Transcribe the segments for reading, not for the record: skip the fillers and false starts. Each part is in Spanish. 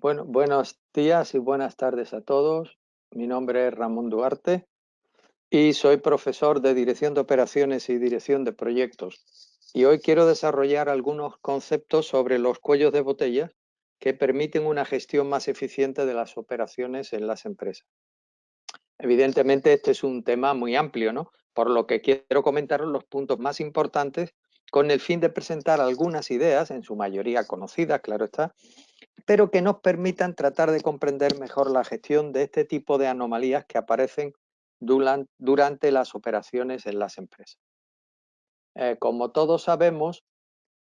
Bueno, buenos días y buenas tardes a todos. Mi nombre es Ramón Duarte y soy profesor de Dirección de Operaciones y Dirección de Proyectos. Y hoy quiero desarrollar algunos conceptos sobre los cuellos de botella que permiten una gestión más eficiente de las operaciones en las empresas. Evidentemente, este es un tema muy amplio, ¿no? Por lo que quiero comentaros los puntos más importantes con el fin de presentar algunas ideas, en su mayoría conocidas, claro está, pero que nos permitan tratar de comprender mejor la gestión de este tipo de anomalías que aparecen durante las operaciones en las empresas. Como todos sabemos,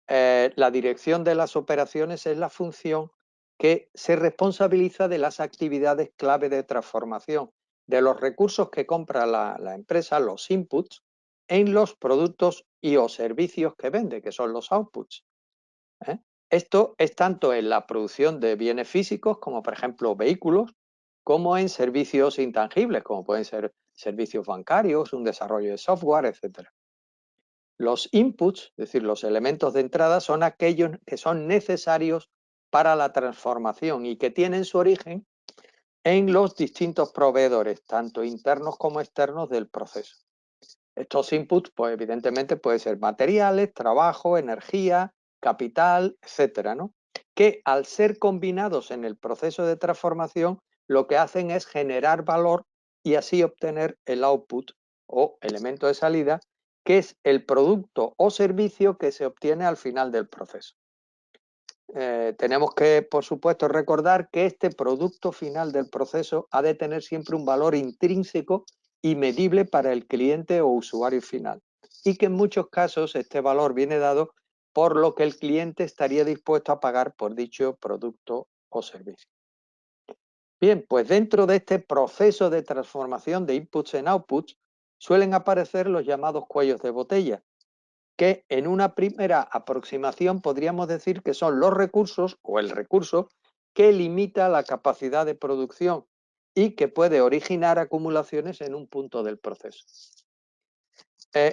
la dirección de las operaciones es la función que se responsabiliza de las actividades clave de transformación de los recursos que compra la empresa, los inputs, en los productos y o servicios que vende, que son los outputs. ¿eh? Esto es tanto en la producción de bienes físicos, como por ejemplo vehículos, como en servicios intangibles, como pueden ser servicios bancarios, un desarrollo de software, etc. Los inputs, es decir, los elementos de entrada, son aquellos que son necesarios para la transformación y que tienen su origen en los distintos proveedores, tanto internos como externos del proceso. Estos inputs, pues evidentemente pueden ser materiales, trabajo, energía, capital, etcétera, ¿no? Que al ser combinados en el proceso de transformación, lo que hacen es generar valor y así obtener el output o elemento de salida, que es el producto o servicio que se obtiene al final del proceso. Tenemos que, por supuesto, recordar que este producto final del proceso ha de tener siempre un valor intrínseco y medible para el cliente o usuario final, y que en muchos casos este valor viene dado por lo que el cliente estaría dispuesto a pagar por dicho producto o servicio. Bien, pues dentro de este proceso de transformación de inputs en outputs suelen aparecer los llamados cuellos de botella, que en una primera aproximación podríamos decir que son los recursos o el recurso que limita la capacidad de producción y que puede originar acumulaciones en un punto del proceso.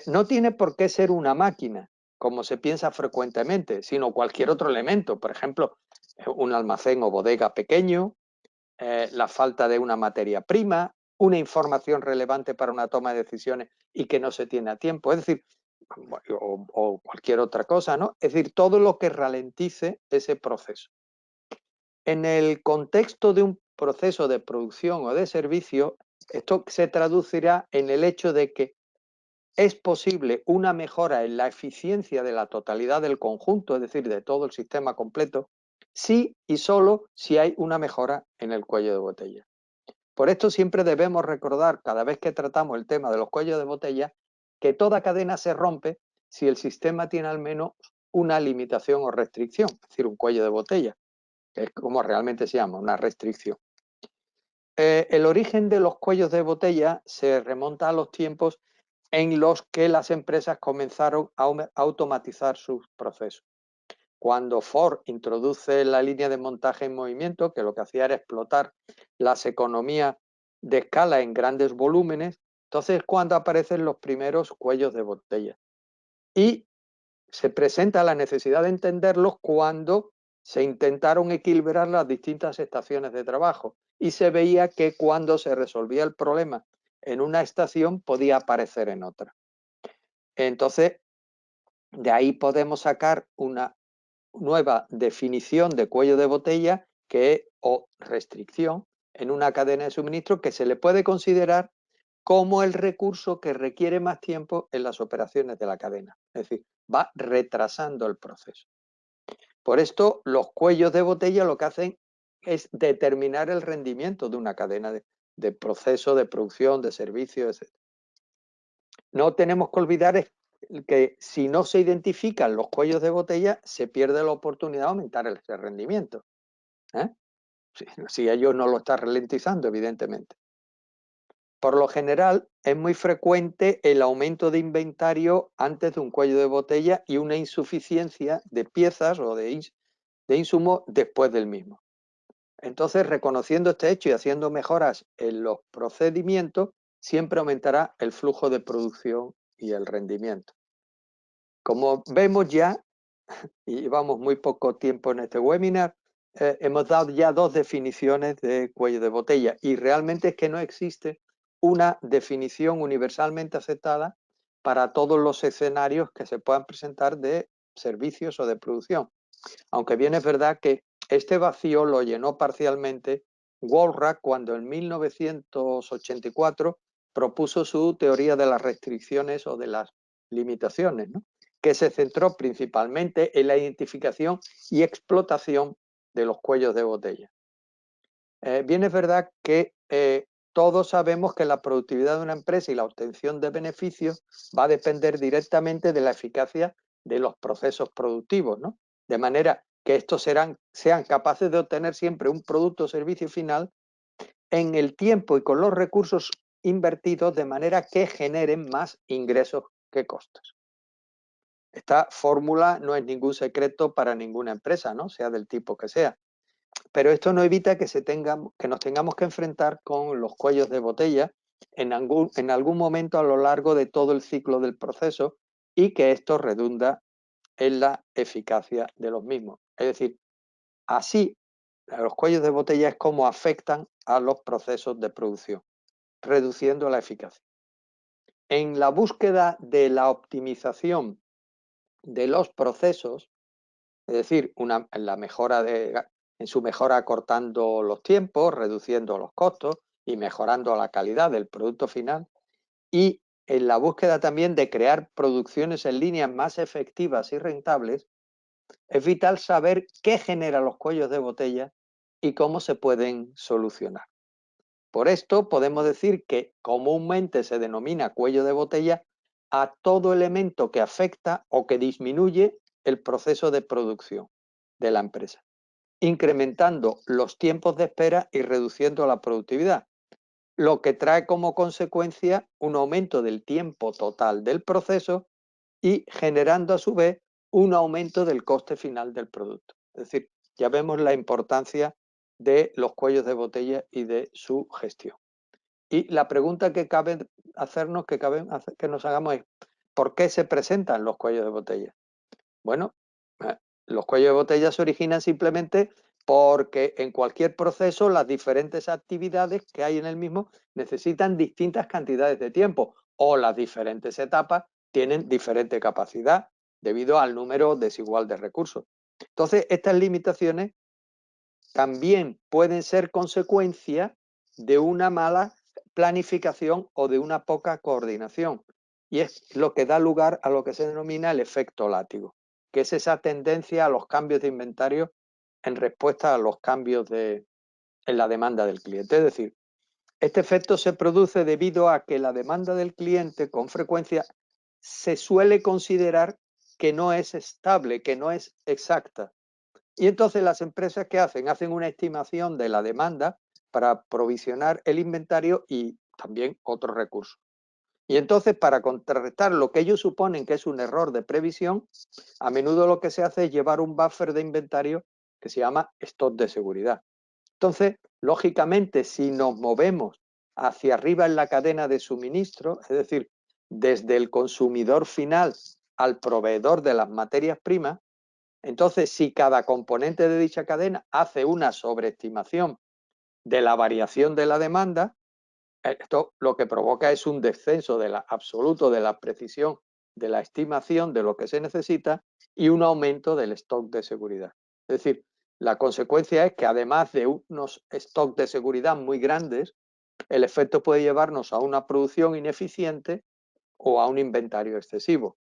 No tiene por qué ser una máquina, como se piensa frecuentemente, sino cualquier otro elemento, por ejemplo, un almacén o bodega pequeño, la falta de una materia prima, una información relevante para una toma de decisiones y que no se tiene a tiempo, es decir, o cualquier otra cosa, ¿no? Es decir, todo lo que ralentice ese proceso. En el contexto de un proceso de producción o de servicio, esto se traducirá en el hecho de que es posible una mejora en la eficiencia de la totalidad del conjunto, es decir, de todo el sistema completo, si y solo si hay una mejora en el cuello de botella. Por esto siempre debemos recordar, cada vez que tratamos el tema de los cuellos de botella, que toda cadena se rompe si el sistema tiene al menos una limitación o restricción, es decir, un cuello de botella, que es como realmente se llama, una restricción. El origen de los cuellos de botella se remonta a los tiempos en los que las empresas comenzaron a automatizar sus procesos. Cuando Ford introduce la línea de montaje en movimiento, que lo que hacía era explotar las economías de escala en grandes volúmenes, entonces es cuando aparecen los primeros cuellos de botella. Y se presenta la necesidad de entenderlos cuando se intentaron equilibrar las distintas estaciones de trabajo y se veía que cuando se resolvía el problema en una estación podía aparecer en otra. Entonces, de ahí podemos sacar una nueva definición de cuello de botella que o restricción en una cadena de suministro que se le puede considerar como el recurso que requiere más tiempo en las operaciones de la cadena. Es decir, va retrasando el proceso. Por esto, los cuellos de botella lo que hacen es determinar el rendimiento de una cadena de proceso, de producción, de servicios, etc. No tenemos que olvidar que si no se identifican los cuellos de botella, se pierde la oportunidad de aumentar el rendimiento. ¿eh? Si ellos no lo están ralentizando, evidentemente. Por lo general, es muy frecuente el aumento de inventario antes de un cuello de botella y una insuficiencia de piezas o de insumos después del mismo. Entonces, reconociendo este hecho y haciendo mejoras en los procedimientos, siempre aumentará el flujo de producción y el rendimiento. Como vemos ya, y llevamos muy poco tiempo en este webinar, hemos dado ya dos definiciones de cuello de botella y realmente es que no existe una definición universalmente aceptada para todos los escenarios que se puedan presentar de servicios o de producción. Aunque bien es verdad que este vacío lo llenó parcialmente Walras cuando en 1984 propuso su teoría de las restricciones o de las limitaciones, ¿no? Que se centró principalmente en la identificación y explotación de los cuellos de botella. Bien es verdad que todos sabemos que la productividad de una empresa y la obtención de beneficios va a depender directamente de la eficacia de los procesos productivos, ¿no? De manera que estos sean capaces de obtener siempre un producto o servicio final en el tiempo y con los recursos invertidos de manera que generen más ingresos que costos. Esta fórmula no es ningún secreto para ninguna empresa, ¿no? Sea del tipo que sea. Pero esto no evita que nos tengamos que enfrentar con los cuellos de botella en algún momento a lo largo de todo el ciclo del proceso y que esto redunda en la eficacia de los mismos. Es decir, así los cuellos de botella es como afectan a los procesos de producción, reduciendo la eficacia. En la búsqueda de la optimización de los procesos, es decir, en su mejora acortando los tiempos, reduciendo los costos y mejorando la calidad del producto final, y en la búsqueda también de crear producciones en línea más efectivas y rentables, es vital saber qué genera los cuellos de botella y cómo se pueden solucionar. Por esto podemos decir que comúnmente se denomina cuello de botella a todo elemento que afecta o que disminuye el proceso de producción de la empresa, incrementando los tiempos de espera y reduciendo la productividad, lo que trae como consecuencia un aumento del tiempo total del proceso y generando a su vez un aumento del coste final del producto. Es decir, ya vemos la importancia de los cuellos de botella y de su gestión. Y la pregunta que cabe hacernos, que nos hagamos es, ¿por qué se presentan los cuellos de botella? Bueno, los cuellos de botella se originan simplemente porque en cualquier proceso las diferentes actividades que hay en el mismo necesitan distintas cantidades de tiempo o las diferentes etapas tienen diferente capacidad debido al número desigual de recursos. Entonces, estas limitaciones también pueden ser consecuencia de una mala planificación o de una poca coordinación. Y es lo que da lugar a lo que se denomina el efecto látigo, que es esa tendencia a los cambios de inventario en respuesta a los cambios en la demanda del cliente. Es decir, este efecto se produce debido a que la demanda del cliente con frecuencia se suele considerar que no es estable, que no es exacta. Y entonces las empresas, ¿qué hacen? Hacen una estimación de la demanda para provisionar el inventario y también otros recursos. Y entonces, para contrarrestar lo que ellos suponen que es un error de previsión, a menudo lo que se hace es llevar un buffer de inventario que se llama stock de seguridad. Entonces, lógicamente, si nos movemos hacia arriba en la cadena de suministro, es decir, desde el consumidor final al proveedor de las materias primas, entonces, si cada componente de dicha cadena hace una sobreestimación de la variación de la demanda, esto lo que provoca es un descenso absoluto de la precisión de la estimación de lo que se necesita y un aumento del stock de seguridad. Es decir, la consecuencia es que además de unos stocks de seguridad muy grandes, el efecto puede llevarnos a una producción ineficiente o a un inventario excesivo.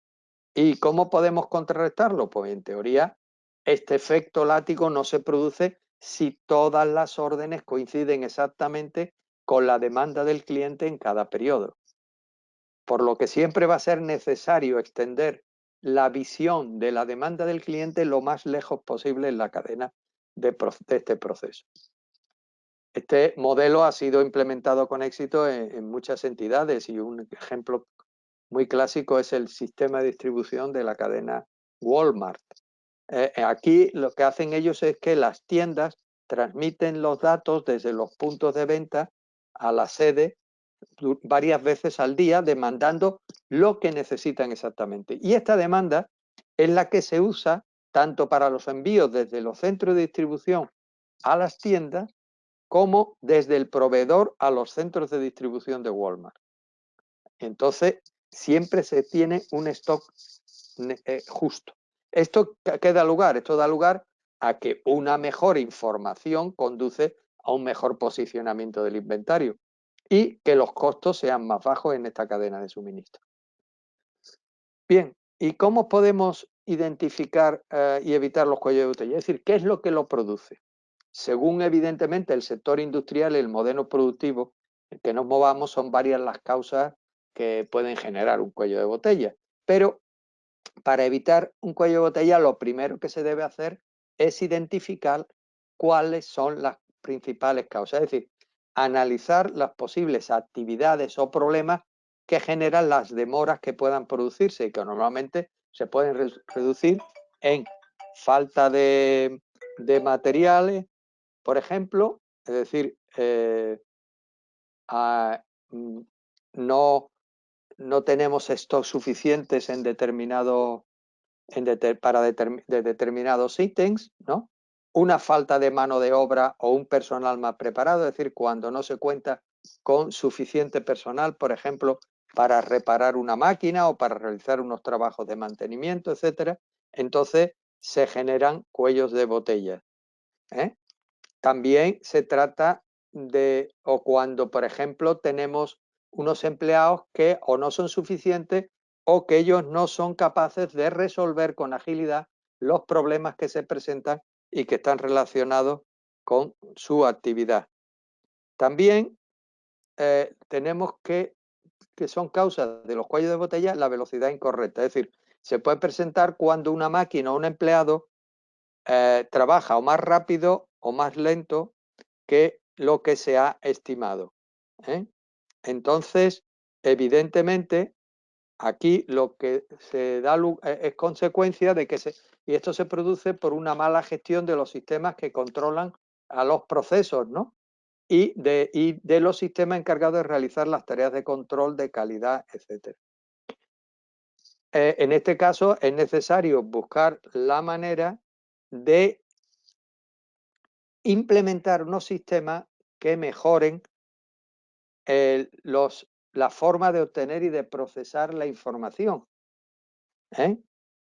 ¿Y cómo podemos contrarrestarlo? Pues en teoría, este efecto látigo no se produce si todas las órdenes coinciden exactamente con la demanda del cliente en cada periodo. Por lo que siempre va a ser necesario extender la visión de la demanda del cliente lo más lejos posible en la cadena de este proceso. Este modelo ha sido implementado con éxito en muchas entidades y un ejemplo muy clásico es el sistema de distribución de la cadena Walmart. Aquí lo que hacen ellos es que las tiendas transmiten los datos desde los puntos de venta a la sede varias veces al día, demandando lo que necesitan exactamente. Y esta demanda es la que se usa tanto para los envíos desde los centros de distribución a las tiendas como desde el proveedor a los centros de distribución de Walmart. Entonces, siempre se tiene un stock justo. ¿Esto qué da lugar? Esto da lugar a que una mejor información conduce a un mejor posicionamiento del inventario y que los costos sean más bajos en esta cadena de suministro. Bien, ¿y cómo podemos identificar y evitar los cuellos de botella? Es decir, ¿qué es lo que lo produce? Según evidentemente el sector industrial y el modelo productivo en que nos movamos, son varias las causas que pueden generar un cuello de botella. Pero para evitar un cuello de botella, lo primero que se debe hacer es identificar cuáles son las principales causas. Es decir, analizar las posibles actividades o problemas que generan las demoras que puedan producirse y que normalmente se pueden reducir en falta de materiales, por ejemplo, es decir, no tenemos stocks suficientes en determinados de determinados ítems, ¿no? Una falta de mano de obra o un personal más preparado, es decir, cuando no se cuenta con suficiente personal, por ejemplo, para reparar una máquina o para realizar unos trabajos de mantenimiento, etcétera, entonces se generan cuellos de botella. También se trata de, o cuando, por ejemplo, tenemos unos empleados que o no son suficientes o que ellos no son capaces de resolver con agilidad los problemas que se presentan y que están relacionados con su actividad. También tenemos que son causas de los cuellos de botella la velocidad incorrecta. Es decir, se puede presentar cuando una máquina o un empleado trabaja o más rápido o más lento que lo que se ha estimado. Entonces, evidentemente, aquí lo que se da es consecuencia de que y esto se produce por una mala gestión de los sistemas que controlan a los procesos, ¿no? Y de los sistemas encargados de realizar las tareas de control de calidad, etc. En este caso es necesario buscar la manera de implementar unos sistemas que mejoren la forma de obtener y de procesar la información,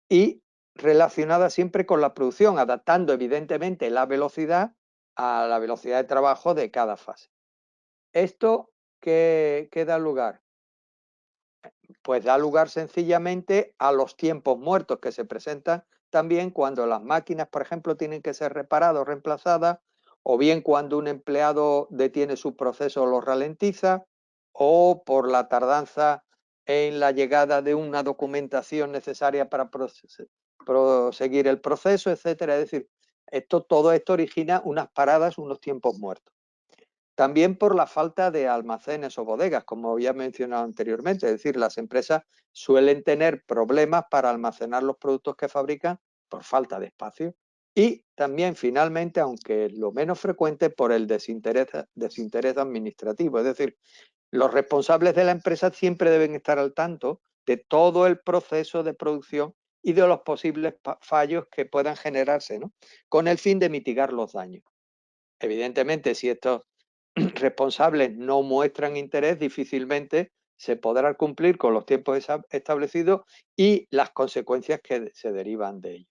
y relacionada siempre con la producción, adaptando evidentemente la velocidad a la velocidad de trabajo de cada fase. ¿Esto qué da lugar? Pues da lugar sencillamente a los tiempos muertos que se presentan también cuando las máquinas, por ejemplo, tienen que ser reparadas o reemplazadas, o bien cuando un empleado detiene su proceso o lo ralentiza, o por la tardanza en la llegada de una documentación necesaria para proseguir el proceso, etcétera. Es decir, todo esto origina unas paradas, unos tiempos muertos. También por la falta de almacenes o bodegas, como había mencionado anteriormente. Es decir, las empresas suelen tener problemas para almacenar los productos que fabrican por falta de espacio. Y también, finalmente, aunque lo menos frecuente, por el desinterés administrativo. Es decir, los responsables de la empresa siempre deben estar al tanto de todo el proceso de producción y de los posibles fallos que puedan generarse, ¿no? Con el fin de mitigar los daños. Evidentemente, si estos responsables no muestran interés, difícilmente se podrá cumplir con los tiempos establecidos y las consecuencias que se derivan de ello.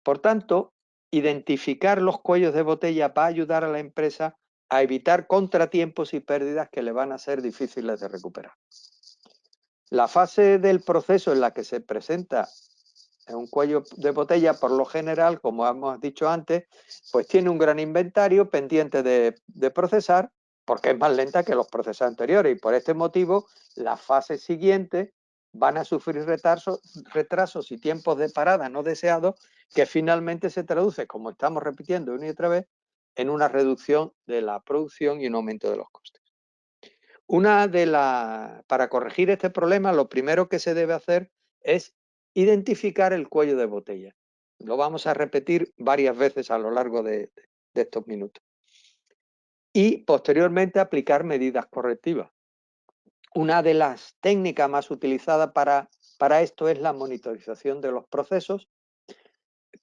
Por tanto, identificar los cuellos de botella va a ayudar a la empresa a evitar contratiempos y pérdidas que le van a ser difíciles de recuperar. La fase del proceso en la que se presenta un cuello de botella, por lo general, como hemos dicho antes, pues tiene un gran inventario pendiente de procesar, porque es más lenta que los procesos anteriores, y por este motivo las fases siguientes van a sufrir retrasos y tiempos de parada no deseados, que finalmente se traduce, como estamos repitiendo una y otra vez, en una reducción de la producción y un aumento de los costes. Para corregir este problema, lo primero que se debe hacer es identificar el cuello de botella. Lo vamos a repetir varias veces a lo largo de estos minutos. Y posteriormente aplicar medidas correctivas. Una de las técnicas más utilizadas para esto es la monitorización de los procesos,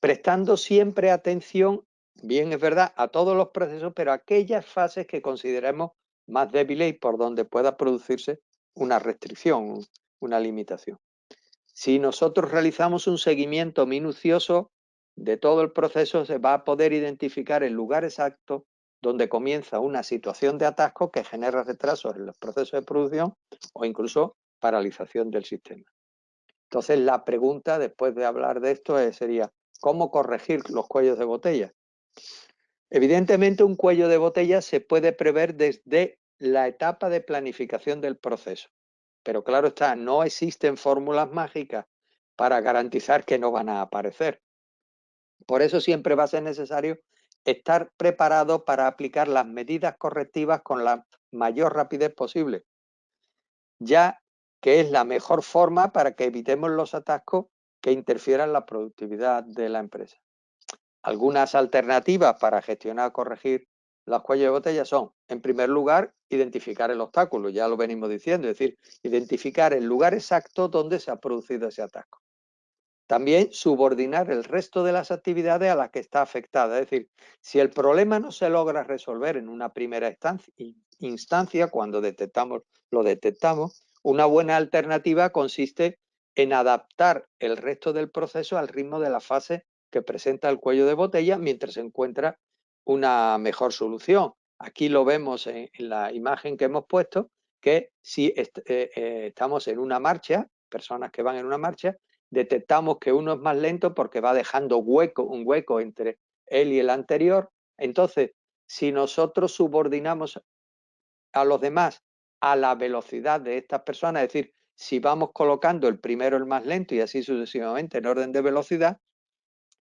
prestando siempre atención bien es verdad, a todos los procesos, pero a aquellas fases que consideremos más débiles y por donde pueda producirse una restricción, una limitación. Si nosotros realizamos un seguimiento minucioso de todo el proceso, se va a poder identificar el lugar exacto donde comienza una situación de atasco que genera retrasos en los procesos de producción o incluso paralización del sistema. Entonces, la pregunta después de hablar de esto sería, ¿cómo corregir los cuellos de botella? Evidentemente, un cuello de botella se puede prever desde la etapa de planificación del proceso. Pero claro está, no existen fórmulas mágicas para garantizar que no van a aparecer. Por eso siempre va a ser necesario estar preparado para aplicar las medidas correctivas con la mayor rapidez posible, ya que es la mejor forma para que evitemos los atascos que interfieran en la productividad de la empresa. Algunas alternativas para gestionar o corregir los cuellos de botella son, en primer lugar, identificar el obstáculo, ya lo venimos diciendo, es decir, identificar el lugar exacto donde se ha producido ese atasco. También subordinar el resto de las actividades a las que está afectada, es decir, si el problema no se logra resolver en una primera instancia cuando lo detectamos, una buena alternativa consiste en adaptar el resto del proceso al ritmo de la fase que presenta el cuello de botella mientras se encuentra una mejor solución. Aquí lo vemos en la imagen que hemos puesto, que si estamos en una marcha, personas que van en una marcha, detectamos que uno es más lento porque va dejando un hueco entre él y el anterior. Entonces, si nosotros subordinamos a los demás a la velocidad de estas personas, es decir, si vamos colocando el primero el más lento y así sucesivamente en orden de velocidad,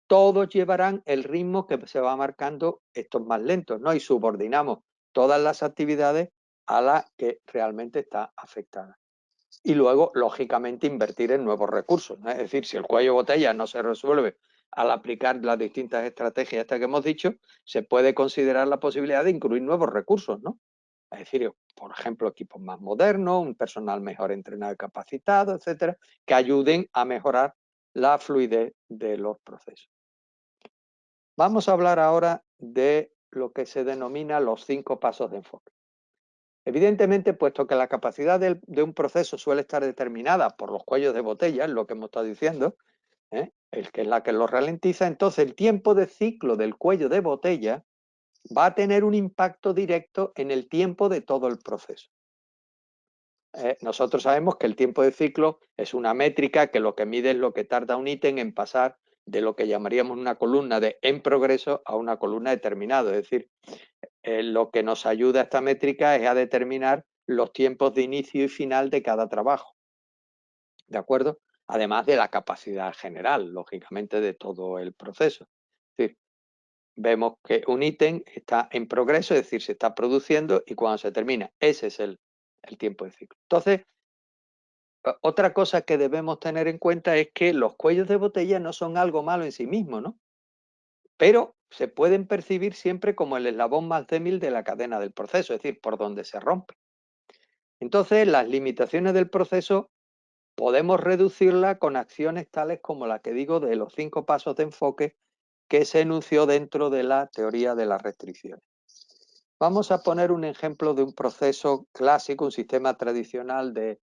todos llevarán el ritmo que se va marcando estos más lentos, ¿no? Y subordinamos todas las actividades a la que realmente está afectada. Y luego, lógicamente, invertir en nuevos recursos, ¿no? Es decir, si el cuello de botella no se resuelve al aplicar las distintas estrategias estas que hemos dicho, se puede considerar la posibilidad de incluir nuevos recursos, ¿no? Es decir, por ejemplo, equipos más modernos, un personal mejor entrenado y capacitado, etcétera, que ayuden a mejorar la fluidez de los procesos. Vamos a hablar ahora de lo que se denomina los 5 pasos de enfoque. Evidentemente, puesto que la capacidad de un proceso suele estar determinada por los cuellos de botella, es lo que hemos estado diciendo, el que es la que lo ralentiza, entonces el tiempo de ciclo del cuello de botella va a tener un impacto directo en el tiempo de todo el proceso. Nosotros sabemos que el tiempo de ciclo es una métrica que lo que mide es lo que tarda un ítem en pasar de lo que llamaríamos una columna de en progreso a una columna determinada. Es decir, lo que nos ayuda a esta métrica es a determinar los tiempos de inicio y final de cada trabajo. ¿De acuerdo? Además de la capacidad general, lógicamente, de todo el proceso. Es decir, vemos que un ítem está en progreso, es decir, se está produciendo y cuando se termina, ese es el tiempo de ciclo. Entonces, otra cosa que debemos tener en cuenta es que los cuellos de botella no son algo malo en sí mismos, ¿no? Pero se pueden percibir siempre como el eslabón más débil de la cadena del proceso, es decir, por donde se rompe. Entonces, las limitaciones del proceso podemos reducirlas con acciones tales como la que digo de los 5 pasos de enfoque que se enunció dentro de la teoría de las restricciones. Vamos a poner un ejemplo de un proceso clásico, un sistema tradicional de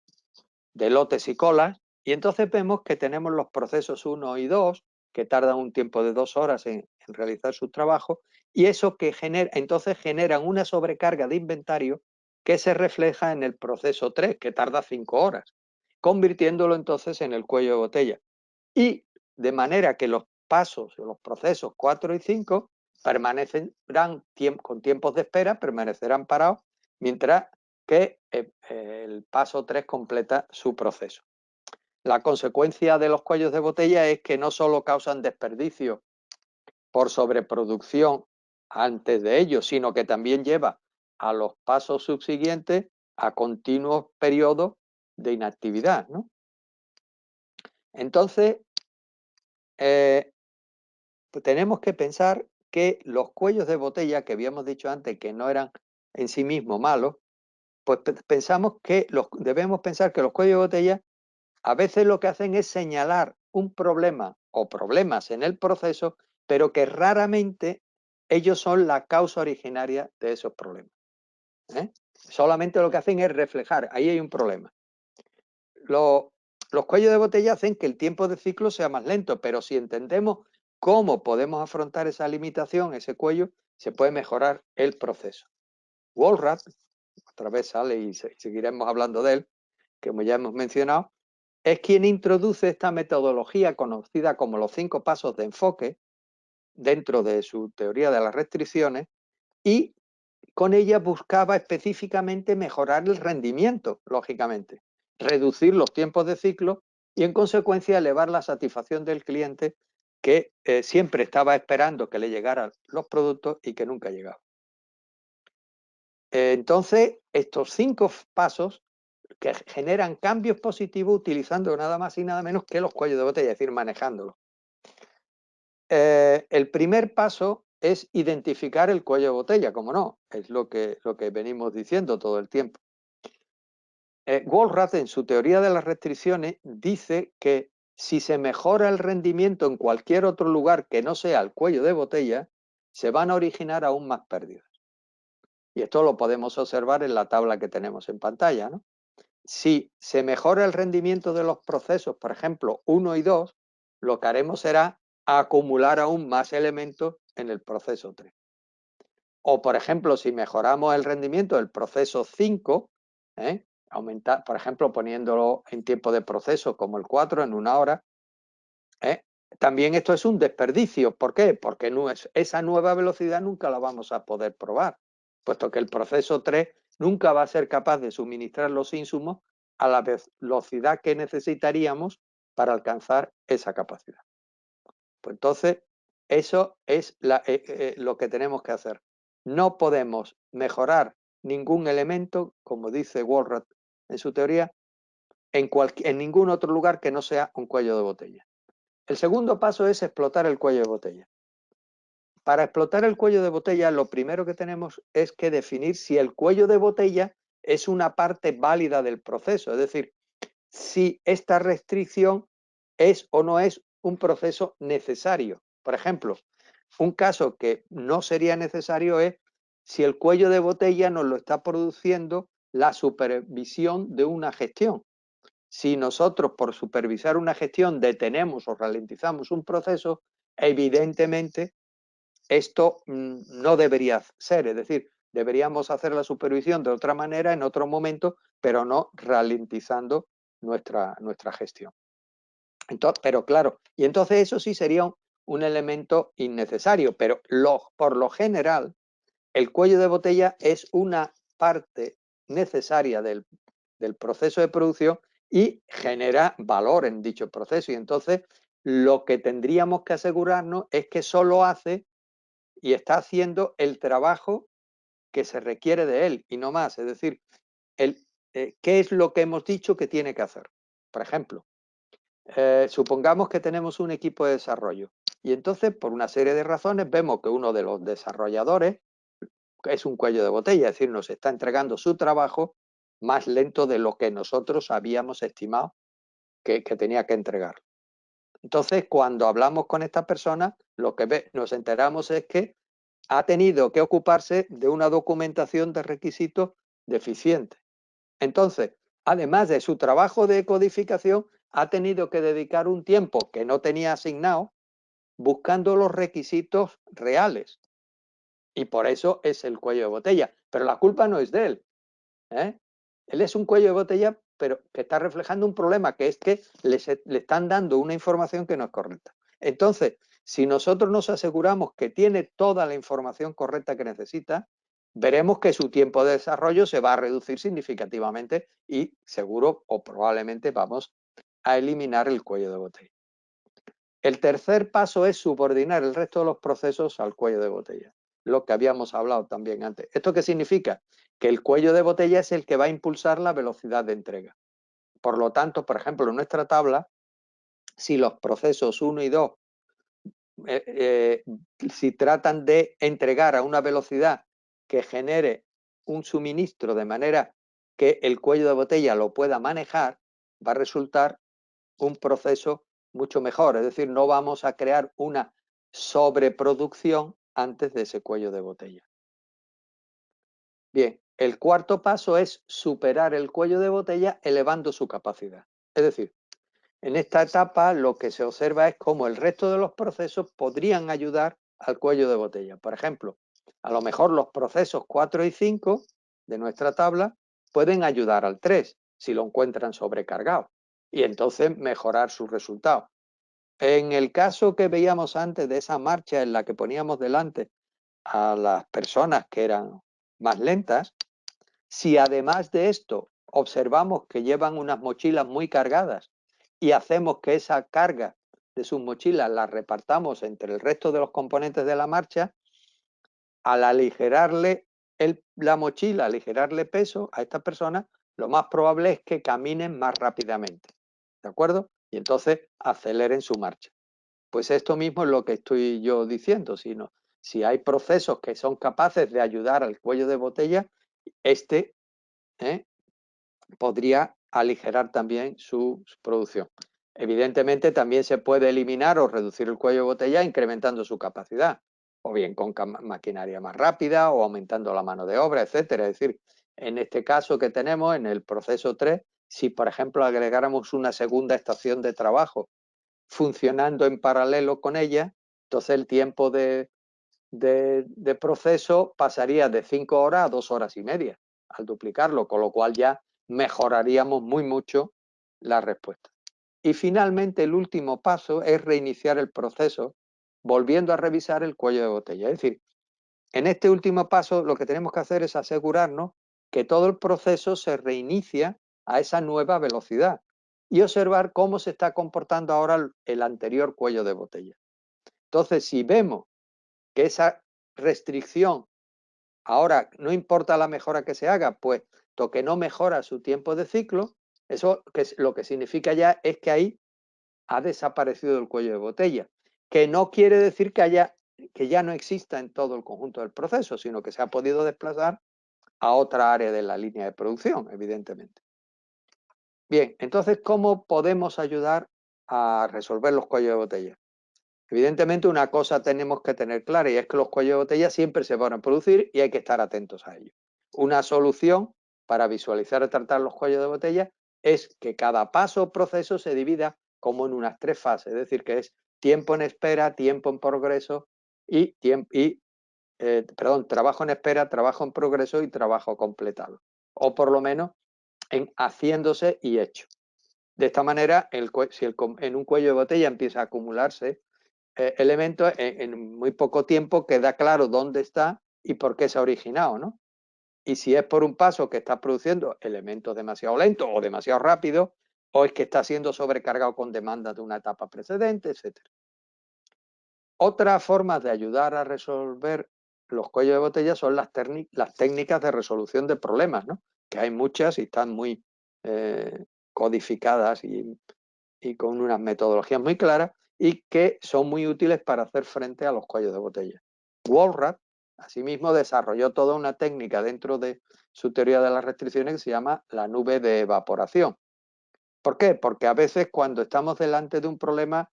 lotes y colas, y entonces vemos que tenemos los procesos 1 y 2, que tardan un tiempo de 2 horas en realizar su trabajo, y eso que entonces generan una sobrecarga de inventario que se refleja en el proceso 3, que tarda 5 horas, convirtiéndolo entonces en el cuello de botella. Y de manera que los pasos o los procesos 4 y 5 permanecerán con tiempos de espera, permanecerán parados, mientras que el paso 3 completa su proceso. La consecuencia de los cuellos de botella es que no solo causan desperdicio por sobreproducción antes de ellos, sino que también lleva a los pasos subsiguientes a continuos periodos de inactividad, ¿no? Entonces, tenemos que pensar que los cuellos de botella, que habíamos dicho antes que no eran en sí mismos malos, pues debemos pensar que los cuellos de botella a veces lo que hacen es señalar un problema o problemas en el proceso, pero que raramente ellos son la causa originaria de esos problemas. Solamente lo que hacen es reflejar, ahí hay un problema. Los cuellos de botella hacen que el tiempo de ciclo sea más lento, pero si entendemos cómo podemos afrontar esa limitación, ese cuello, se puede mejorar el proceso. Walrath, otra vez sale y seguiremos hablando de él, que como ya hemos mencionado, es quien introduce esta metodología conocida como los 5 pasos de enfoque dentro de su teoría de las restricciones, y con ella buscaba específicamente mejorar el rendimiento, lógicamente, reducir los tiempos de ciclo y en consecuencia elevar la satisfacción del cliente, que siempre estaba esperando que le llegaran los productos y que nunca llegaba. Entonces, estos 5 pasos que generan cambios positivos utilizando nada más y nada menos que los cuellos de botella, es decir, manejándolos. El primer paso es identificar el cuello de botella, como no, es lo que venimos diciendo todo el tiempo. Walrath, en su teoría de las restricciones, dice que si se mejora el rendimiento en cualquier otro lugar que no sea el cuello de botella, se van a originar aún más pérdidas. Y esto lo podemos observar en la tabla que tenemos en pantalla, ¿no? Si se mejora el rendimiento de los procesos, por ejemplo, 1 y 2, lo que haremos será acumular aún más elementos en el proceso 3. O, por ejemplo, si mejoramos el rendimiento del proceso 5, aumentar, por ejemplo, poniéndolo en tiempo de proceso como el 4 en 1 hora, también esto es un desperdicio. ¿Por qué? Porque esa nueva velocidad nunca la vamos a poder probar, puesto que el proceso 3 nunca va a ser capaz de suministrar los insumos a la velocidad que necesitaríamos para alcanzar esa capacidad. Pues entonces, eso es lo que tenemos que hacer. No podemos mejorar ningún elemento, como dice Walrath en su teoría, en ningún otro lugar que no sea un cuello de botella. El segundo paso es explotar el cuello de botella. Para explotar el cuello de botella, lo primero que tenemos es que definir si el cuello de botella es una parte válida del proceso, es decir, si esta restricción es o no es un proceso necesario. Por ejemplo, un caso que no sería necesario es si el cuello de botella nos lo está produciendo la supervisión de una gestión. Si nosotros por supervisar una gestión detenemos o ralentizamos un proceso, evidentemente esto no debería ser, es decir, deberíamos hacer la supervisión de otra manera en otro momento, pero no ralentizando nuestra gestión. Entonces, pero claro, y entonces eso sí sería un elemento innecesario, pero por lo general, el cuello de botella es una parte necesaria del proceso de producción y genera valor en dicho proceso. Y entonces lo que tendríamos que asegurarnos es que solo hace y está haciendo el trabajo que se requiere de él y no más. Es decir, ¿qué es lo que hemos dicho que tiene que hacer? Por ejemplo, supongamos que tenemos un equipo de desarrollo y entonces por una serie de razones vemos que uno de los desarrolladores es un cuello de botella, es decir, nos está entregando su trabajo más lento de lo que nosotros habíamos estimado que tenía que entregar. Entonces, cuando hablamos con esta persona, lo que nos enteramos es que ha tenido que ocuparse de una documentación de requisitos deficiente. Entonces, además de su trabajo de codificación, ha tenido que dedicar un tiempo que no tenía asignado buscando los requisitos reales. Y por eso es el cuello de botella. Pero la culpa no es de él. Él es un cuello de botella, pero que está reflejando un problema, que es que le están dando una información que no es correcta. Entonces, si nosotros nos aseguramos que tiene toda la información correcta que necesita, veremos que su tiempo de desarrollo se va a reducir significativamente y seguro o probablemente vamos a eliminar el cuello de botella. El tercer paso es subordinar el resto de los procesos al cuello de botella, lo que habíamos hablado también antes. ¿Esto qué significa? Que el cuello de botella es el que va a impulsar la velocidad de entrega. Por lo tanto, por ejemplo, en nuestra tabla, si los procesos 1 y 2 si tratan de entregar a una velocidad que genere un suministro de manera que el cuello de botella lo pueda manejar, va a resultar un proceso mucho mejor. Es decir, no vamos a crear una sobreproducción antes de ese cuello de botella. Bien, el cuarto paso es superar el cuello de botella elevando su capacidad. Es decir, en esta etapa lo que se observa es cómo el resto de los procesos podrían ayudar al cuello de botella. Por ejemplo, a lo mejor los procesos 4 y 5 de nuestra tabla pueden ayudar al 3 si lo encuentran sobrecargado y entonces mejorar sus resultados. En el caso que veíamos antes de esa marcha en la que poníamos delante a las personas que eran más lentas, si además de esto observamos que llevan unas mochilas muy cargadas y hacemos que esa carga de sus mochilas la repartamos entre el resto de los componentes de la marcha, al aligerarle la mochila, aligerarle peso a estas personas, lo más probable es que caminen más rápidamente. ¿De acuerdo? Y entonces aceleren su marcha. Pues esto mismo es lo que estoy yo diciendo. Si hay procesos que son capaces de ayudar al cuello de botella, este podría aligerar también su producción. Evidentemente también se puede eliminar o reducir el cuello de botella incrementando su capacidad, o bien con maquinaria más rápida o aumentando la mano de obra, etcétera. Es decir, en este caso que tenemos en el proceso 3, si por ejemplo agregáramos una segunda estación de trabajo funcionando en paralelo con ella, entonces el tiempo de proceso pasaría de 5 horas a 2 horas y media al duplicarlo, con lo cual ya mejoraríamos muy mucho la respuesta. Y finalmente el último paso es reiniciar el proceso volviendo a revisar el cuello de botella. Es decir, en este último paso lo que tenemos que hacer es asegurarnos que todo el proceso se reinicia a esa nueva velocidad y observar cómo se está comportando ahora el anterior cuello de botella. Entonces, si vemos que esa restricción ahora no importa la mejora que se haga, puesto que no mejora su tiempo de ciclo, eso lo que significa ya es que ahí ha desaparecido el cuello de botella, que no quiere decir que ya no exista en todo el conjunto del proceso, sino que se ha podido desplazar a otra área de la línea de producción, evidentemente. Bien, entonces, ¿cómo podemos ayudar a resolver los cuellos de botella? Evidentemente una cosa tenemos que tener clara y es que los cuellos de botella siempre se van a producir y hay que estar atentos a ellos. Una solución para visualizar y tratar los cuellos de botella es que cada paso o proceso se divida como en unas 3 fases, es decir, que es tiempo en espera, tiempo en progreso y, trabajo en espera, trabajo en progreso y trabajo completado. O por lo menos en haciéndose y hecho. De esta manera, si en un cuello de botella empieza a acumularse elementos, en muy poco tiempo queda claro dónde está y por qué se ha originado, ¿no? Y si es por un paso que está produciendo elementos demasiado lentos o demasiado rápidos, o es que está siendo sobrecargado con demandas de una etapa precedente, etc. Otras formas de ayudar a resolver los cuellos de botella son las técnicas de resolución de problemas, ¿no? Que hay muchas y están muy codificadas y con unas metodologías muy claras y que son muy útiles para hacer frente a los cuellos de botella. Walrat, asimismo, desarrolló toda una técnica dentro de su teoría de las restricciones que se llama la nube de evaporación. ¿Por qué? Porque a veces cuando estamos delante de un problema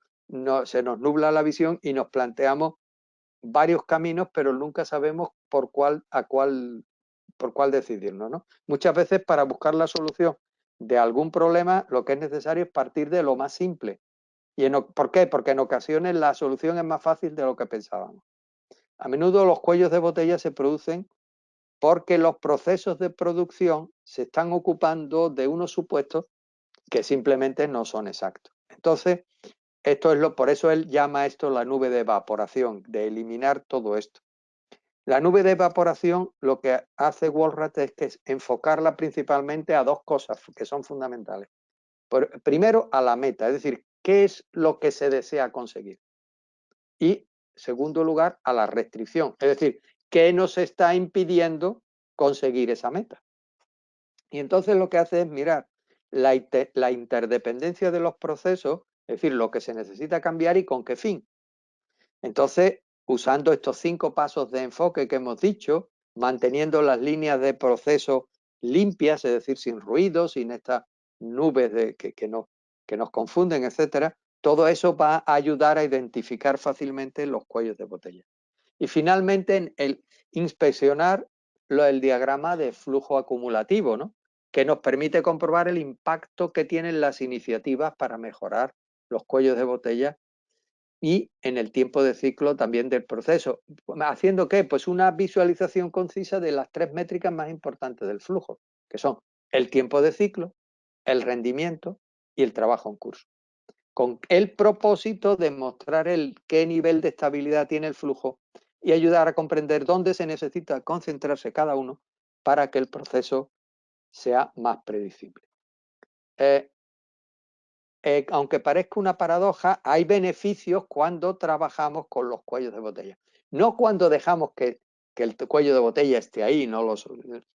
se nos nubla la visión y nos planteamos varios caminos, pero nunca sabemos por cuál decidirnos, ¿no? Muchas veces para buscar la solución de algún problema lo que es necesario es partir de lo más simple. ¿Por qué? Porque en ocasiones la solución es más fácil de lo que pensábamos. A menudo los cuellos de botella se producen porque los procesos de producción se están ocupando de unos supuestos que simplemente no son exactos. Entonces, por eso él llama esto la nube de evaporación, de eliminar todo esto. La nube de evaporación lo que hace Walrat es que enfocarla principalmente a dos cosas que son fundamentales. Primero, a la meta, es decir, ¿qué es lo que se desea conseguir? Y, segundo lugar, a la restricción, es decir, ¿qué nos está impidiendo conseguir esa meta? Y entonces lo que hace es mirar la interdependencia de los procesos, es decir, lo que se necesita cambiar y con qué fin. Entonces, usando estos 5 pasos de enfoque que hemos dicho, manteniendo las líneas de proceso limpias, es decir, sin ruido, sin estas nubes que nos confunden, etcétera, todo eso va a ayudar a identificar fácilmente los cuellos de botella. Y finalmente, el inspeccionar el diagrama de flujo acumulativo, ¿no? Que nos permite comprobar el impacto que tienen las iniciativas para mejorar los cuellos de botella y en el tiempo de ciclo también del proceso. ¿Haciendo qué? Pues una visualización concisa de las 3 métricas más importantes del flujo, que son el tiempo de ciclo, el rendimiento y el trabajo en curso. Con el propósito de mostrar qué nivel de estabilidad tiene el flujo y ayudar a comprender dónde se necesita concentrarse cada uno para que el proceso sea más predecible. Aunque parezca una paradoja, hay beneficios cuando trabajamos con los cuellos de botella. No cuando dejamos que el cuello de botella esté ahí y no lo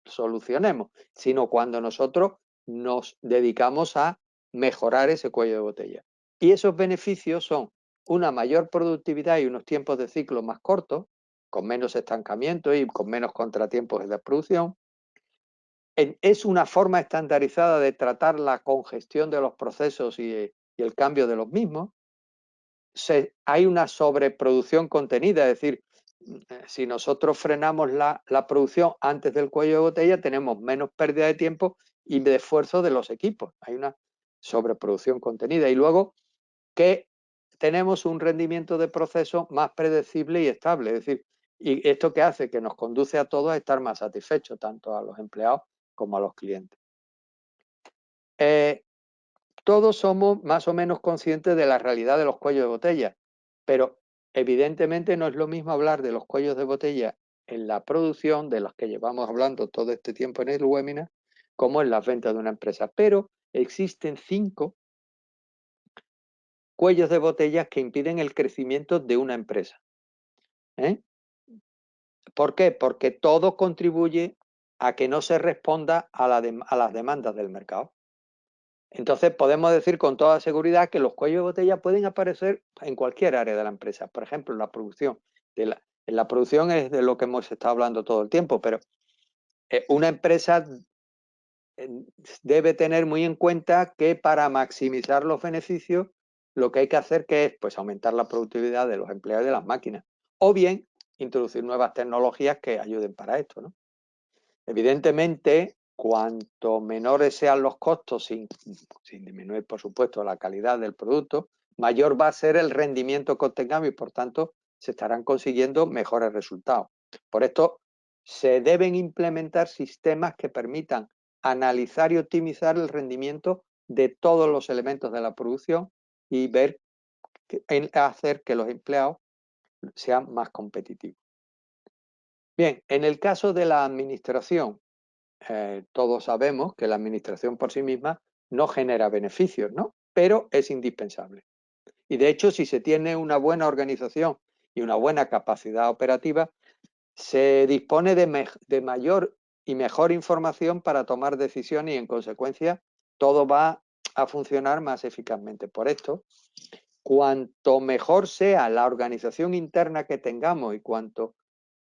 solucionemos, sino cuando nosotros nos dedicamos a mejorar ese cuello de botella. Y esos beneficios son una mayor productividad y unos tiempos de ciclo más cortos, con menos estancamiento y con menos contratiempos de producción. Es una forma estandarizada de tratar la congestión de los procesos y el cambio de los mismos. Hay una sobreproducción contenida, es decir, si nosotros frenamos la producción antes del cuello de botella, tenemos menos pérdida de tiempo y de esfuerzo de los equipos. Hay una sobreproducción contenida. Y luego que tenemos un rendimiento de proceso más predecible y estable. Es decir, y esto que hace que nos conduce a todos a estar más satisfechos, tanto a los empleados como a los clientes. Todos somos más o menos conscientes de la realidad de los cuellos de botella, pero evidentemente no es lo mismo hablar de los cuellos de botella en la producción, de los que llevamos hablando todo este tiempo en el webinar, como en las ventas de una empresa. Pero existen 5 cuellos de botella que impiden el crecimiento de una empresa. ¿Por qué? Porque todo contribuye a que no se responda a las demandas del mercado. Entonces podemos decir con toda seguridad que los cuellos de botella pueden aparecer en cualquier área de la empresa. Por ejemplo, en la producción. En la producción es de lo que hemos estado hablando todo el tiempo, pero una empresa debe tener muy en cuenta que para maximizar los beneficios lo que hay que hacer que es pues, aumentar la productividad de los empleados y de las máquinas. O bien introducir nuevas tecnologías que ayuden para esto, ¿no? Evidentemente, cuanto menores sean los costos, sin disminuir, por supuesto, la calidad del producto, mayor va a ser el rendimiento que obtengamos y, por tanto, se estarán consiguiendo mejores resultados. Por esto, se deben implementar sistemas que permitan analizar y optimizar el rendimiento de todos los elementos de la producción y hacer que los empleados sean más competitivos. Bien, en el caso de la administración, todos sabemos que la administración por sí misma no genera beneficios, ¿no? Pero es indispensable. Y de hecho, si se tiene una buena organización y una buena capacidad operativa, se dispone de mayor y mejor información para tomar decisiones y en consecuencia todo va a funcionar más eficazmente. Por esto, cuanto mejor sea la organización interna que tengamos y cuanto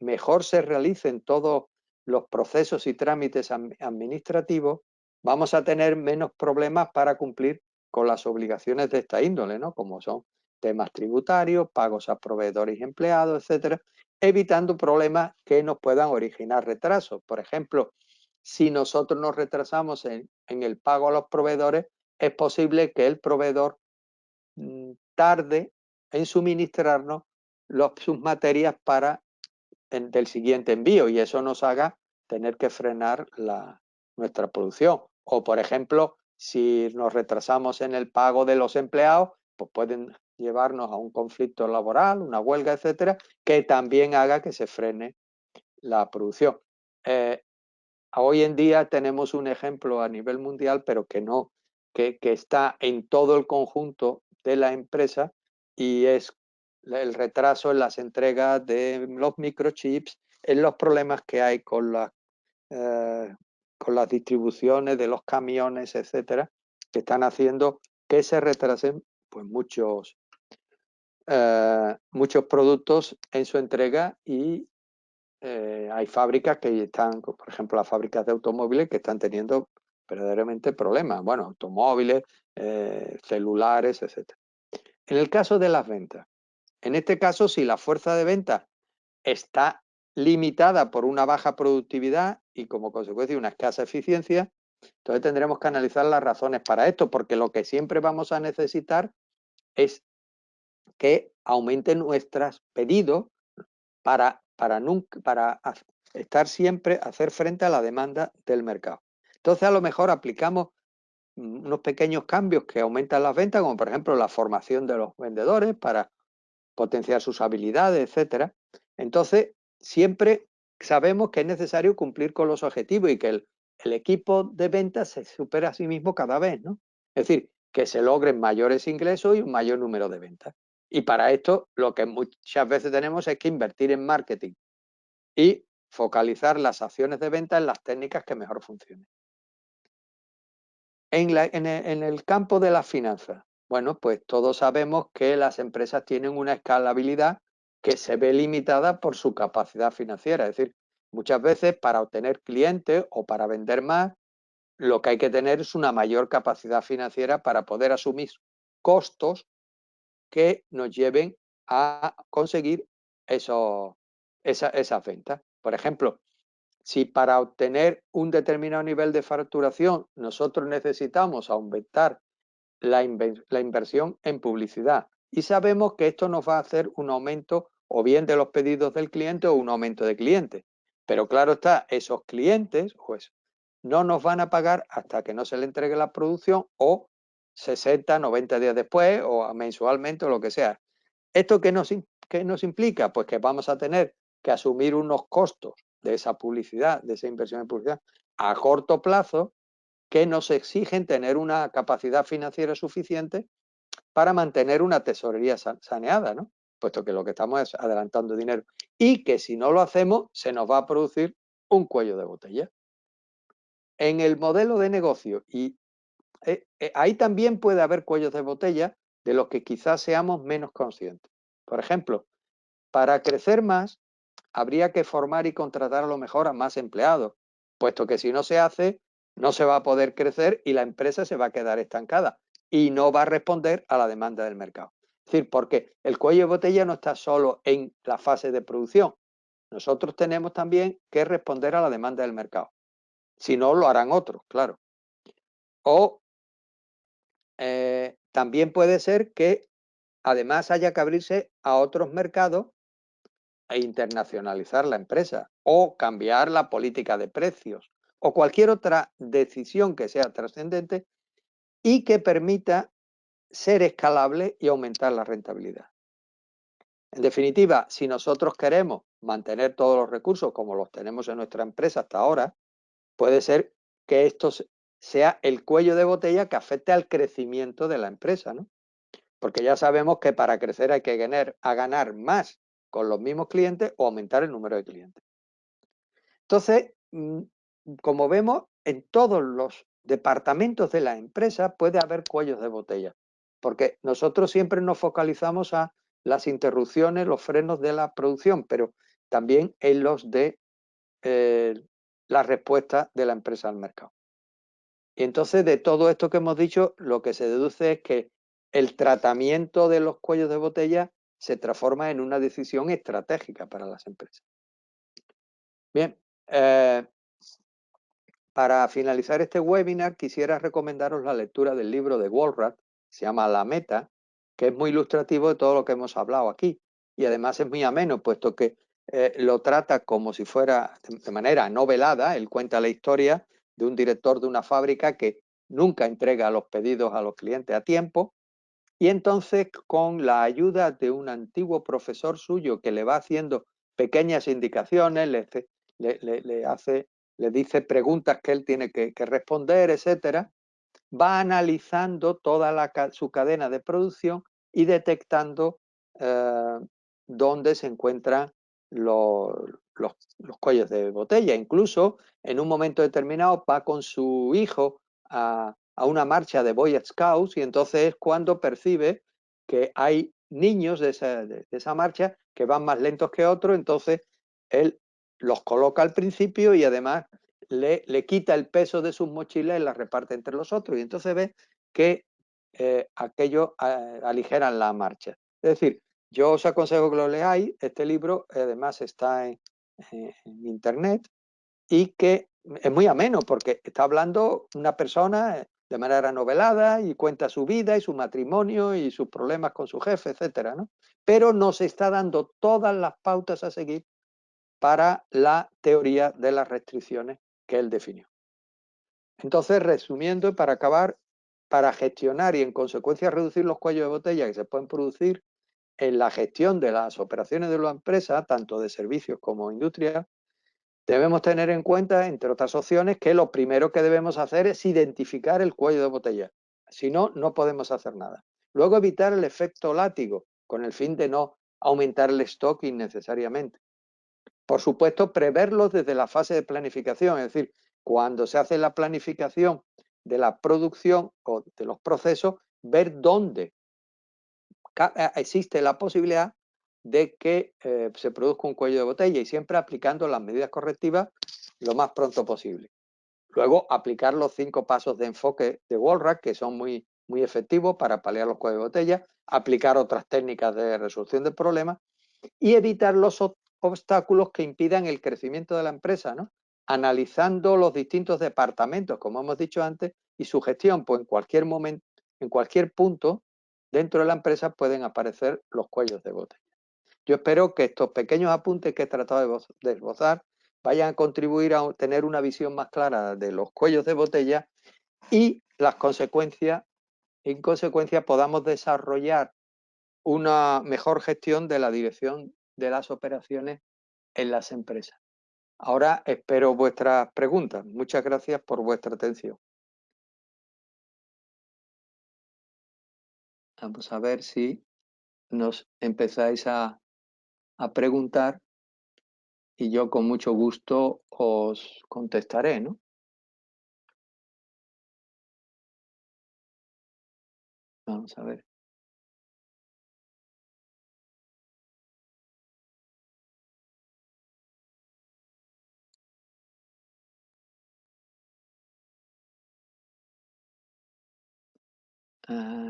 mejor se realicen todos los procesos y trámites administrativos, vamos a tener menos problemas para cumplir con las obligaciones de esta índole, ¿no? Como son temas tributarios, pagos a proveedores y empleados, etcétera, evitando problemas que nos puedan originar retrasos. Por ejemplo, si nosotros nos retrasamos en el pago a los proveedores, es posible que el proveedor tarde en suministrarnos sus materias para del siguiente envío y eso nos haga tener que frenar nuestra producción. O, por ejemplo, si nos retrasamos en el pago de los empleados, pues pueden llevarnos a un conflicto laboral, una huelga, etcétera, que también haga que se frene la producción. Hoy en día tenemos un ejemplo a nivel mundial, pero que está en todo el conjunto de la empresa y es el retraso en las entregas de los microchips, en los problemas que hay con las distribuciones de los camiones, etcétera, que están haciendo que se retrasen pues muchos productos en su entrega y hay fábricas que están, por ejemplo, las fábricas de automóviles que están teniendo verdaderamente problemas. Bueno, automóviles, celulares, etc. En el caso de las ventas, en este caso, si la fuerza de ventas está limitada por una baja productividad y como consecuencia una escasa eficiencia. Entonces tendremos que analizar las razones para esto, porque lo que siempre vamos a necesitar es que aumenten nuestros pedidos para estar siempre, hacer frente a la demanda del mercado. Entonces a lo mejor aplicamos unos pequeños cambios que aumentan las ventas, como por ejemplo la formación de los vendedores para potenciar sus habilidades, etcétera. Entonces, siempre sabemos que es necesario cumplir con los objetivos y que el equipo de ventas se supera a sí mismo cada vez, ¿no? Es decir, que se logren mayores ingresos y un mayor número de ventas. Y para esto, lo que muchas veces tenemos es que invertir en marketing y focalizar las acciones de venta en las técnicas que mejor funcionen. En el campo de las finanzas, bueno, pues todos sabemos que las empresas tienen una escalabilidad que se ve limitada por su capacidad financiera. Es decir, muchas veces para obtener clientes o para vender más, lo que hay que tener es una mayor capacidad financiera para poder asumir costos que nos lleven a conseguir esas ventas. Por ejemplo, si para obtener un determinado nivel de facturación nosotros necesitamos aumentar la inversión en publicidad y sabemos que esto nos va a hacer un aumento o bien de los pedidos del cliente o un aumento de clientes. Pero claro está, esos clientes pues, no nos van a pagar hasta que no se le entregue la producción o 60, 90 días después o mensualmente o lo que sea. ¿Esto qué nos implica? Pues que vamos a tener que asumir unos costos de esa publicidad, de esa inversión en publicidad, a corto plazo, que nos exigen tener una capacidad financiera suficiente para mantener una tesorería saneada, ¿no? Puesto que lo que estamos es adelantando dinero. Y que si no lo hacemos, se nos va a producir un cuello de botella. En el modelo de negocio, y ahí también puede haber cuellos de botella de los que quizás seamos menos conscientes. Por ejemplo, para crecer más, habría que formar y contratar a lo mejor a más empleados, puesto que si no se hace, no se va a poder crecer y la empresa se va a quedar estancada y no va a responder a la demanda del mercado. Es decir, porque el cuello de botella no está solo en la fase de producción. Nosotros tenemos también que responder a la demanda del mercado. Si no, lo harán otros, claro. O también puede ser que además haya que abrirse a otros mercados e internacionalizar la empresa o cambiar la política de precios o cualquier otra decisión que sea trascendente y que permita ser escalable y aumentar la rentabilidad. En definitiva, si nosotros queremos mantener todos los recursos como los tenemos en nuestra empresa hasta ahora, puede ser que esto sea el cuello de botella que afecte al crecimiento de la empresa, ¿no? Porque ya sabemos que para crecer hay que ganar más con los mismos clientes o aumentar el número de clientes. Entonces, como vemos, en todos los departamentos de la empresa puede haber cuellos de botella, porque nosotros siempre nos focalizamos a las interrupciones, los frenos de la producción, pero también en los de la respuesta de la empresa al mercado. Y entonces, de todo esto que hemos dicho, lo que se deduce es que el tratamiento de los cuellos de botella se transforma en una decisión estratégica para las empresas. Bien, para finalizar este webinar quisiera recomendaros la lectura del libro de Walras, se llama La Meta, que es muy ilustrativo de todo lo que hemos hablado aquí y además es muy ameno, puesto que lo trata como si fuera de manera novelada. Él cuenta la historia de un director de una fábrica que nunca entrega los pedidos a los clientes a tiempo y entonces con la ayuda de un antiguo profesor suyo que le va haciendo pequeñas indicaciones, le dice preguntas que él tiene que responder, etcétera, va analizando toda su cadena de producción y detectando dónde se encuentran los cuellos de botella. Incluso en un momento determinado va con su hijo a una marcha de Boy Scouts y entonces es cuando percibe que hay niños de esa marcha que van más lentos que otros, entonces él los coloca al principio y además le quita el peso de sus mochilas y las reparte entre los otros y entonces ve que aquello aligeran la marcha. Es decir, Yo os aconsejo que lo leáis. Este libro además está en internet y que es muy ameno porque está hablando una persona de manera novelada y cuenta su vida y su matrimonio y sus problemas con su jefe, etcétera, ¿no? Pero nos está dando todas las pautas a seguir para la teoría de las restricciones que él definió. Entonces, resumiendo y para acabar, para gestionar y en consecuencia reducir los cuellos de botella que se pueden producir en la gestión de las operaciones de la empresa, tanto de servicios como industria, debemos tener en cuenta, entre otras opciones, que lo primero que debemos hacer es identificar el cuello de botella. Si no, no podemos hacer nada. Luego, evitar el efecto látigo, con el fin de no aumentar el stock innecesariamente. Por supuesto, preverlos desde la fase de planificación, es decir, cuando se hace la planificación de la producción o de los procesos, ver dónde existe la posibilidad de que se produzca un cuello de botella y siempre aplicando las medidas correctivas lo más pronto posible. Luego, aplicar los 5 pasos de enfoque de Walrack, que son muy, muy efectivos para paliar los cuellos de botella, aplicar otras técnicas de resolución del problema y evitar los obstáculos que impidan el crecimiento de la empresa, ¿no? Analizando los distintos departamentos, como hemos dicho antes, y su gestión, pues en cualquier momento, en cualquier punto dentro de la empresa pueden aparecer los cuellos de botella. Yo espero que estos pequeños apuntes que he tratado de esbozar vayan a contribuir a tener una visión más clara de los cuellos de botella y las consecuencias, en consecuencia podamos desarrollar una mejor gestión de la dirección de las operaciones en las empresas. Ahora espero vuestras preguntas. Muchas gracias por vuestra atención. Vamos a ver si nos empezáis a preguntar y yo con mucho gusto os contestaré, ¿no? Vamos a ver.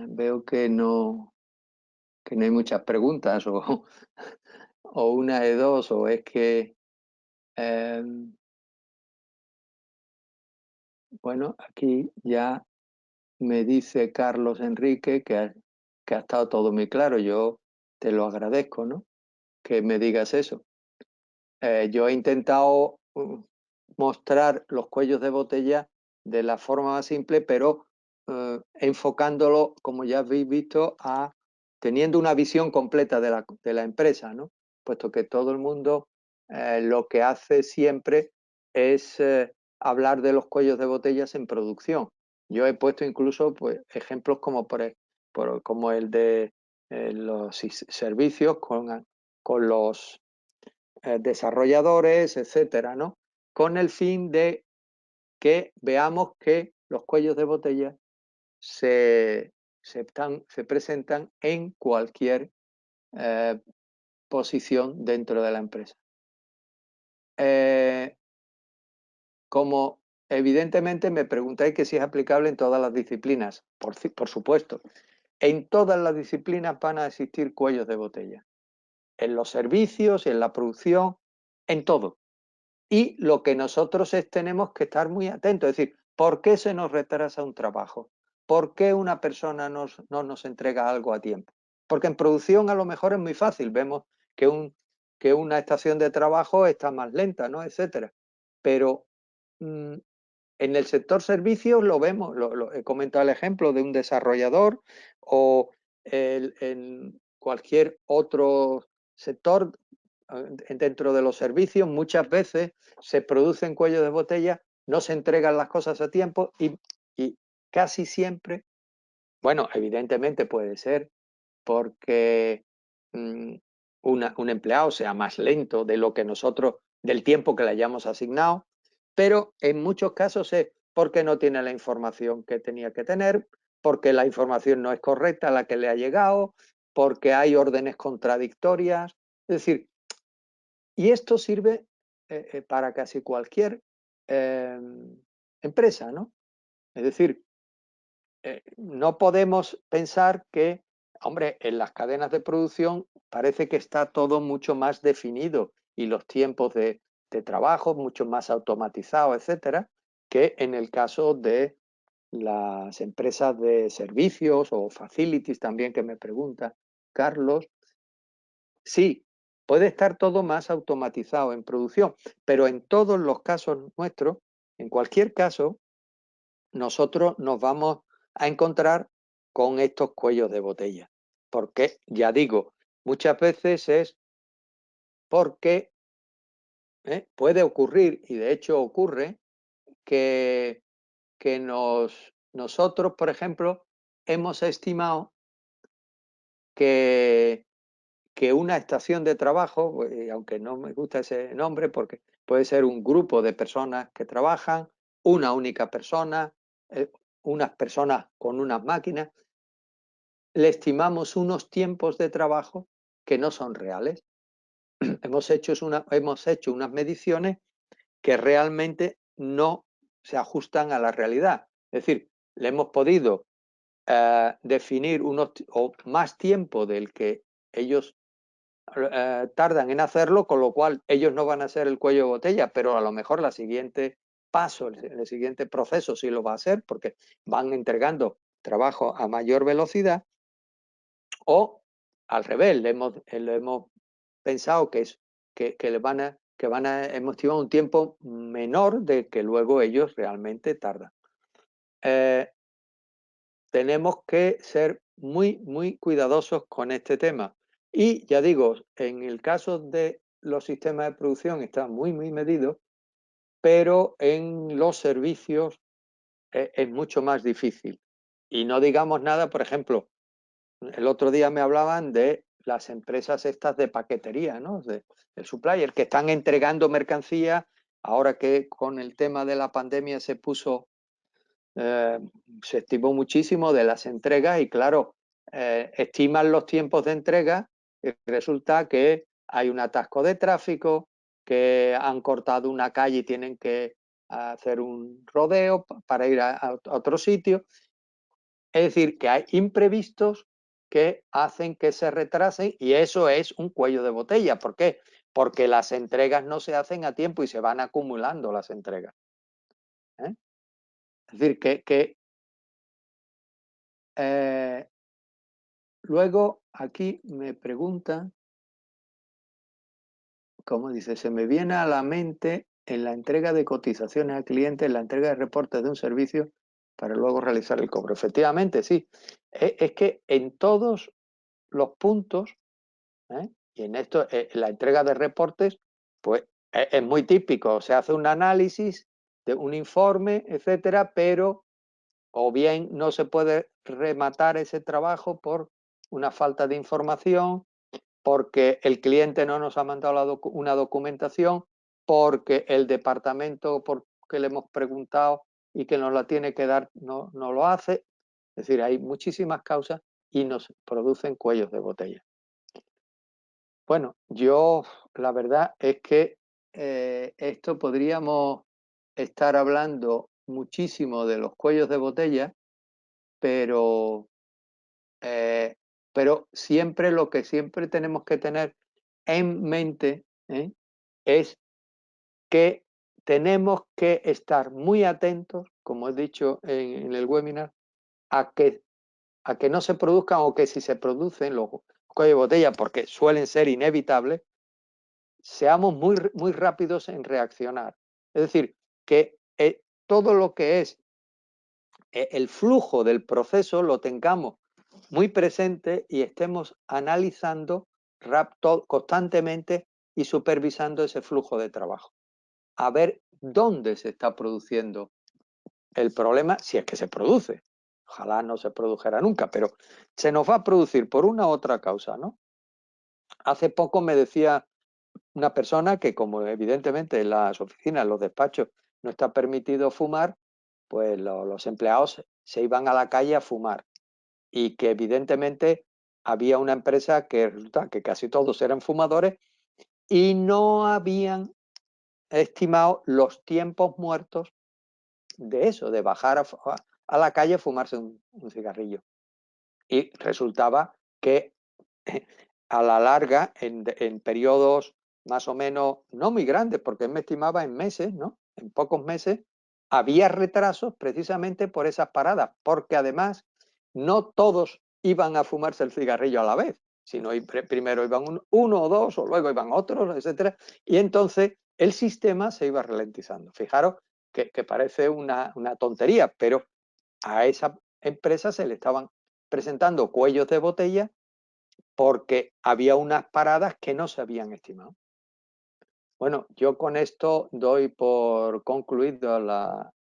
Veo que no hay muchas preguntas o una de dos, o es que, eh, bueno, aquí ya me dice Carlos Enrique que ha estado todo muy claro. Yo te lo agradezco, ¿no? Que me digas eso. Yo he intentado mostrar los cuellos de botella de la forma más simple, pero enfocándolo, como ya habéis visto, a teniendo una visión completa de la empresa, ¿no? Puesto que todo el mundo lo que hace siempre es hablar de los cuellos de botellas en producción. Yo he puesto incluso pues, ejemplos como el de los servicios con los desarrolladores, etcétera, ¿no? Con el fin de que veamos que los cuellos de botella se presentan en cualquier eh, posición dentro de la empresa. Como evidentemente me preguntáis que si es aplicable en todas las disciplinas, por supuesto. En todas las disciplinas van a existir cuellos de botella. En los servicios, en la producción, en todo. Y lo que nosotros tenemos que estar muy atentos, es decir, ¿por qué se nos retrasa un trabajo? ¿Por qué una persona no nos entrega algo a tiempo? Porque en producción a lo mejor es muy fácil, vemos que una estación de trabajo está más lenta, ¿no? Etcétera. Pero en el sector servicios lo vemos, he comentado el ejemplo de un desarrollador o en cualquier otro sector dentro de los servicios, muchas veces se producen cuellos de botella, no se entregan las cosas a tiempo y casi siempre, bueno, evidentemente puede ser porque mm, un empleado sea más lento de lo que nosotros, del tiempo que le hayamos asignado, pero en muchos casos es porque no tiene la información que tenía que tener, porque la información no es correcta la que le ha llegado, porque hay órdenes contradictorias. Es decir, y esto sirve para casi cualquier eh, empresa, ¿no? Es decir, no podemos pensar que Hombre, en las cadenas de producción parece que está todo mucho más definido y los tiempos de trabajo mucho más automatizados, etcétera, que en el caso de las empresas de servicios o facilities también que me pregunta Carlos. Sí, puede estar todo más automatizado en producción, pero en todos los casos nuestros, en cualquier caso, nosotros nos vamos a encontrar con estos cuellos de botella. Porque, ya digo, muchas veces es porque puede ocurrir, y de hecho ocurre, que, que nosotros, por ejemplo, hemos estimado que, que una estación de trabajo, aunque no me gusta ese nombre, porque puede ser un grupo de personas que trabajan, una única persona, unas personas con unas máquinas, le estimamos unos tiempos de trabajo que no son reales. hemos hecho unas mediciones que realmente no se ajustan a la realidad. Es decir, le hemos podido definir unos o más tiempo del que ellos tardan en hacerlo, con lo cual ellos no van a ser el cuello de botella, pero a lo mejor la siguiente paso, el siguiente proceso sí lo va a hacer, porque van entregando trabajo a mayor velocidad, o al revés, le hemos pensado que hemos estimado un tiempo menor de que luego ellos realmente tardan. Tenemos que ser muy, muy cuidadosos con este tema. Y ya digo, en el caso de los sistemas de producción está muy, muy medido, pero en los servicios es mucho más difícil. Y no digamos nada, por ejemplo, el otro día me hablaban de las empresas estas de paquetería, ¿no? El supplier, que están entregando mercancía, ahora que con el tema de la pandemia se estimó muchísimo de las entregas y claro, estiman los tiempos de entrega y resulta que hay un atasco de tráfico, que han cortado una calle y tienen que hacer un rodeo para ir a otro sitio. Es decir, que hay imprevistos que hacen que se retrasen y eso es un cuello de botella. ¿Por qué? Porque las entregas no se hacen a tiempo y se van acumulando las entregas. ¿eh? Es decir, eh, luego aquí me preguntan, como dice, se me viene a la mente en la entrega de cotizaciones al cliente, en la entrega de reportes de un servicio para luego realizar el cobro. Efectivamente, sí. Es que en todos los puntos, y en esto, la entrega de reportes, pues es muy típico. Se hace un análisis de un informe, etcétera, pero o bien no se puede rematar ese trabajo por una falta de información, porque el cliente no nos ha mandado una documentación, porque el departamento por que le hemos preguntado y que nos la tiene que dar no lo hace. Es decir, hay muchísimas causas y nos producen cuellos de botella. Bueno, yo la verdad es que esto podríamos estar hablando muchísimo de los cuellos de botella, pero, eh, pero siempre lo que siempre tenemos que tener en mente es que tenemos que estar muy atentos, como he dicho en el webinar, a que, a que no se produzcan o que si se producen los cuellos de botella, porque suelen ser inevitables, seamos muy, muy rápidos en reaccionar. Es decir, que todo lo que es el flujo del proceso lo tengamos muy presente y estemos analizando constantemente y supervisando ese flujo de trabajo. A ver dónde se está produciendo el problema, si es que se produce. Ojalá no se produjera nunca, pero se nos va a producir por una u otra causa, ¿no? Hace poco me decía una persona que, como evidentemente en las oficinas, en los despachos, no está permitido fumar, pues los empleados se iban a la calle a fumar. Y que evidentemente había una empresa que resulta que casi todos eran fumadores y no habían estimado los tiempos muertos de eso, de bajar a la calle a fumarse un cigarrillo. Y resultaba que a la larga, en periodos más o menos, no muy grandes, porque él me estimaba en meses, ¿no? En pocos meses, había retrasos precisamente por esas paradas, porque además no todos iban a fumarse el cigarrillo a la vez, sino primero iban uno o dos, o luego iban otros, etcétera, y entonces el sistema se iba ralentizando. Fijaros que parece una tontería, pero a esa empresa se le estaban presentando cuellos de botella porque había unas paradas que no se habían estimado. Bueno, yo con esto doy por concluido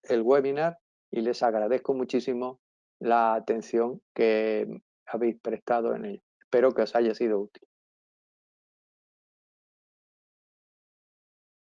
el webinar y les agradezco muchísimo la atención que habéis prestado en ello. Espero que os haya sido útil.